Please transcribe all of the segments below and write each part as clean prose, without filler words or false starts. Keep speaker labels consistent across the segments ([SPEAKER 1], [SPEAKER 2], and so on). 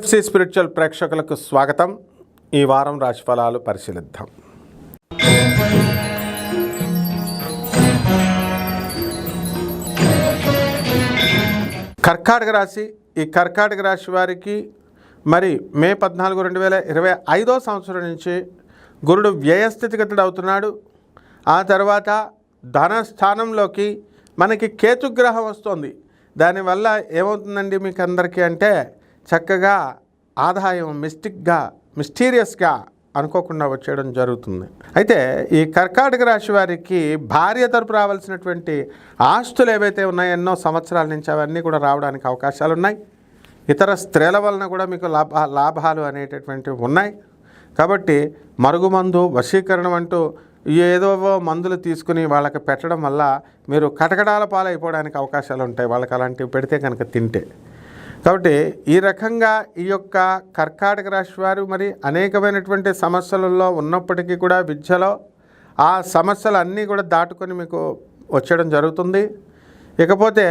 [SPEAKER 1] PFC spiritual ప్రేక్షకులకు స్వాగతం. ఈ వారం రాశిఫలాలు పరిశీలిద్దాం. కర్కాటక రాశి. ఈ కర్కాటక రాశి వారికి మరి మే 14, 2025 సంవత్సరం నుంచి గురుడు వ్యయస్థితిగతుడు అవుతున్నాడు. ఆ తర్వాత ధనస్థానంలోకి మనకి కేతుగ్రహం వస్తుంది. దానివల్ల ఏమవుతుందండి మీకు అందరికీ అంటే చక్కగా ఆదాయం మిస్టీరియస్గా అనుకోకుండా వచ్చేయడం జరుగుతుంది. అయితే ఈ కర్కాటక రాశి వారికి భార్య తరపు రావాల్సినటువంటి ఆస్తులు ఏవైతే ఉన్నాయో ఎన్నో సంవత్సరాల నుంచి అవన్నీ కూడా రావడానికి అవకాశాలు ఉన్నాయి. ఇతర స్త్రీల వలన కూడా మీకు లాభాలు అనేటటువంటివి ఉన్నాయి. కాబట్టి మరుగుమందు వశీకరణం అంటూ ఏదో మందులు తీసుకుని వాళ్ళకి పెట్టడం వల్ల మీరు కటకడాల పాలైపోవడానికి అవకాశాలు ఉంటాయి, వాళ్ళకి అలాంటివి పెడితే కనుక తింటే. కాబట్టి ఈ రకంగా ఈ యొక్క కర్కాటక రాశి వారు మరి అనేకమైనటువంటి సమస్యలలో ఉన్నప్పటికీ కూడా విద్యలో ఆ సమస్యలు అన్నీ కూడా దాటుకొని మీకు వచ్చేయడం జరుగుతుంది. ఇకపోతే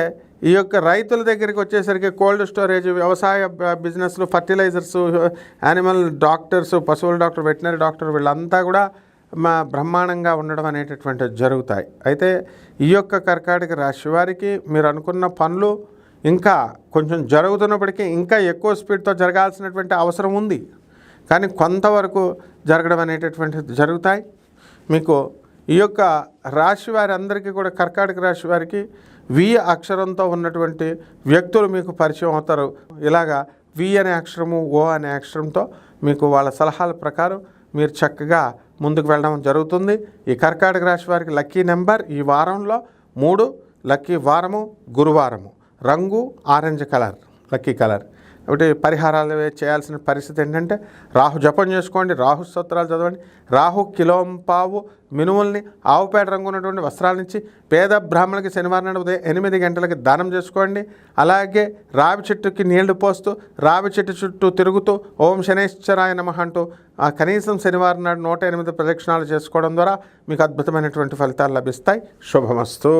[SPEAKER 1] ఈ యొక్క రైతుల దగ్గరికి వచ్చేసరికి కోల్డ్ స్టోరేజ్, వ్యవసాయ బిజినెస్లు, ఫర్టిలైజర్స్, యానిమల్ డాక్టర్స్, పశువుల డాక్టర్, వెటనరీ డాక్టర్ వీళ్ళంతా కూడా బ్రహ్మాండంగా ఉండడం అనేటటువంటివి జరుగుతాయి. అయితే ఈ యొక్క కర్కాటక రాశి వారికి మీరు అనుకున్న పనులు ఇంకా కొంచెం జరుగుతున్నప్పటికీ ఇంకా ఎక్కువ స్పీడ్తో జరగాల్సినటువంటి అవసరం ఉంది. కానీ కొంతవరకు జరగడం అనేటటువంటిది జరుగుతాయి. మీకు ఈ యొక్క రాశి వారి అందరికీ కూడా కర్కాటక రాశి వారికి వి అక్షరంతో ఉన్నటువంటి వ్యక్తులు మీకు పరిచయం అవుతారు. ఇలాగా వి అనే అక్షరము, ఓ అనే అక్షరంతో మీకు వాళ్ళ సలహాల ప్రకారం మీరు చక్కగా ముందుకు వెళ్ళడం జరుగుతుంది. ఈ కర్కాటక రాశి వారికి లక్కీ నెంబర్ ఈ వారంలో 3, లక్కీ వారము గురువారము, రంగు ఆరెంజ్ కలర్, లక్కీ కలర్. కాబట్టి పరిహారాలు చేయాల్సిన పరిస్థితి ఏంటంటే రాహు జపం చేసుకోండి, రాహు స్తోత్రాలు చదవండి, రాహు కిలోంపావు మినుముల్ని ఆవుపేట రంగు ఉన్నటువంటి వస్త్రాల నుంచి పేద బ్రాహ్మణులకి శనివారం నాడు ఉదయం 8 గంటలకి దానం చేసుకోండి. అలాగే రావి చెట్టుకి నీళ్లు పోస్తూ రావి చెట్టు చుట్టూ తిరుగుతూ ఓం శనేశ్వరాయ నమః అంటూ కనీసం శనివారం నాడు 108 ప్రదక్షిణాలు చేసుకోవడం ద్వారా మీకు అద్భుతమైనటువంటి ఫలితాలు లభిస్తాయి. శుభమస్తు.